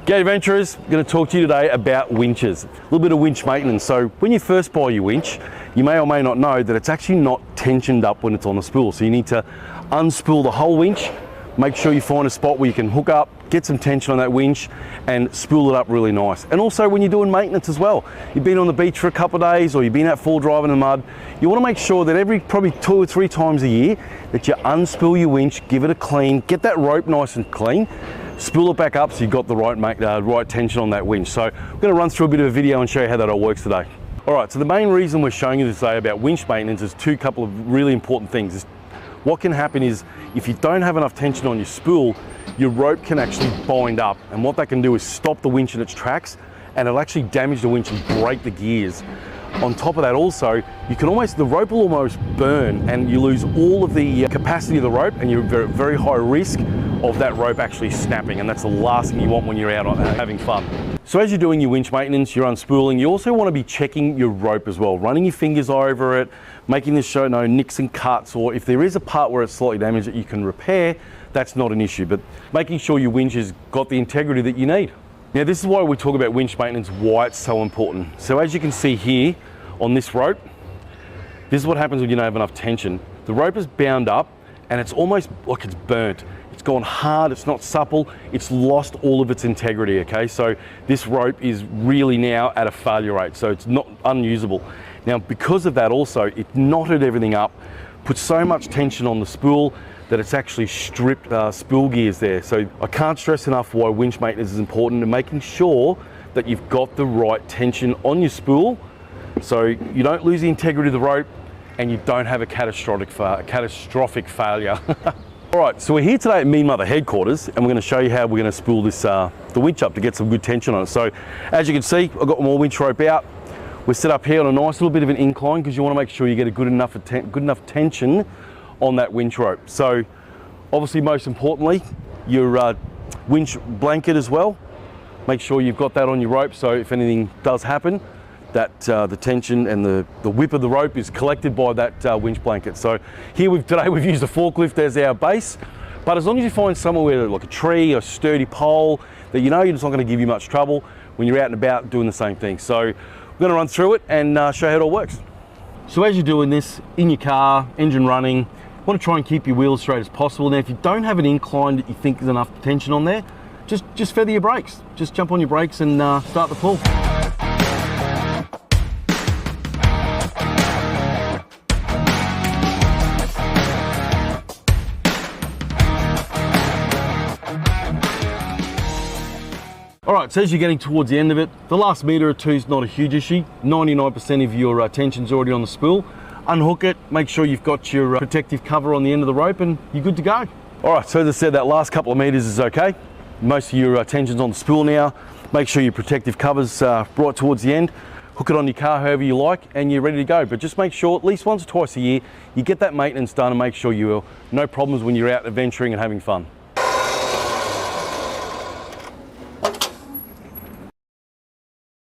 G'day adventurers, I'm going to talk to you today about winches. A little bit of winch maintenance. So when you first buy your winch, you may or may not know that it's actually not tensioned up when it's on the spool. So you need to unspool the whole winch, make sure you find a spot where you can hook up, get some tension on that winch and spool it up really nice. And also when you're doing maintenance as well, you've been on the beach for a couple of days or you've been out full driving in the mud, you want to make sure that every probably 2 or 3 times a year that you unspool your winch, give it a clean, get that rope nice and clean, spool it back up so you've got the right tension on that winch. So I'm going to run through a bit of a video and show you how that all works today. All right, so the main reason we're showing you today about winch maintenance is couple of really important things. What can happen is if you don't have enough tension on your spool, your rope can actually bind up, and what that can do is stop the winch in its tracks and it'll actually damage the winch and break the gears. On top of that also, the rope will almost burn and you lose all of the capacity of the rope and you're at very high risk of that rope actually snapping, and that's the last thing you want when you're out having fun. So as you're doing your winch maintenance, you're unspooling, you also want to be checking your rope as well, running your fingers over it, making sure no nicks and cuts, or if there is a part where it's slightly damaged that you can repair, that's not an issue, but making sure your winch has got the integrity that you need. Now this is why we talk about winch maintenance, why it's so important. So as you can see here on this rope, this is what happens when you don't have enough tension. The rope is bound up and it's almost like it's burnt. It's gone hard, it's not supple, it's lost all of its integrity, okay? So this rope is really now at a failure rate, so it's not unusable. Now because of that also, it knotted everything up, put so much tension on the spool that it's actually stripped spool gears there. So I can't stress enough why winch maintenance is important and making sure that you've got the right tension on your spool so you don't lose the integrity of the rope and you don't have a catastrophic failure. All right, so we're here today at Mean Mother headquarters and we're going to show you how we're going to spool this the winch up to get some good tension on it. So as you can see, I've got my winch rope out. We're set up here on a nice little bit of an incline because you want to make sure you get a good enough tension on that winch rope. So obviously most importantly, your winch blanket as well. Make sure you've got that on your rope so if anything does happen, that the tension and the whip of the rope is collected by that winch blanket. So here today we've used a forklift as our base, but as long as you find somewhere where like a tree or sturdy pole that you know it's not going to give you much trouble when you're out and about doing the same thing. So we're going to run through it and show you how it all works. So as you're doing this in your car, engine running, you want to try and keep your wheels straight as possible. Now if you don't have an incline that you think there's enough tension on there, just feather your brakes. Just jump on your brakes and start the pull. All right, so as you're getting towards the end of it, the last meter or two is not a huge issue. 99% of your tension's already on the spool. Unhook it, make sure you've got your protective cover on the end of the rope and you're good to go. All right, so as I said, that last couple of meters is okay. Most of your tension's on the spool now. Make sure your protective cover's right towards the end. Hook it on your car however you like and you're ready to go. But just make sure at least once or twice a year, you get that maintenance done and make sure you're no problems when you're out adventuring and having fun.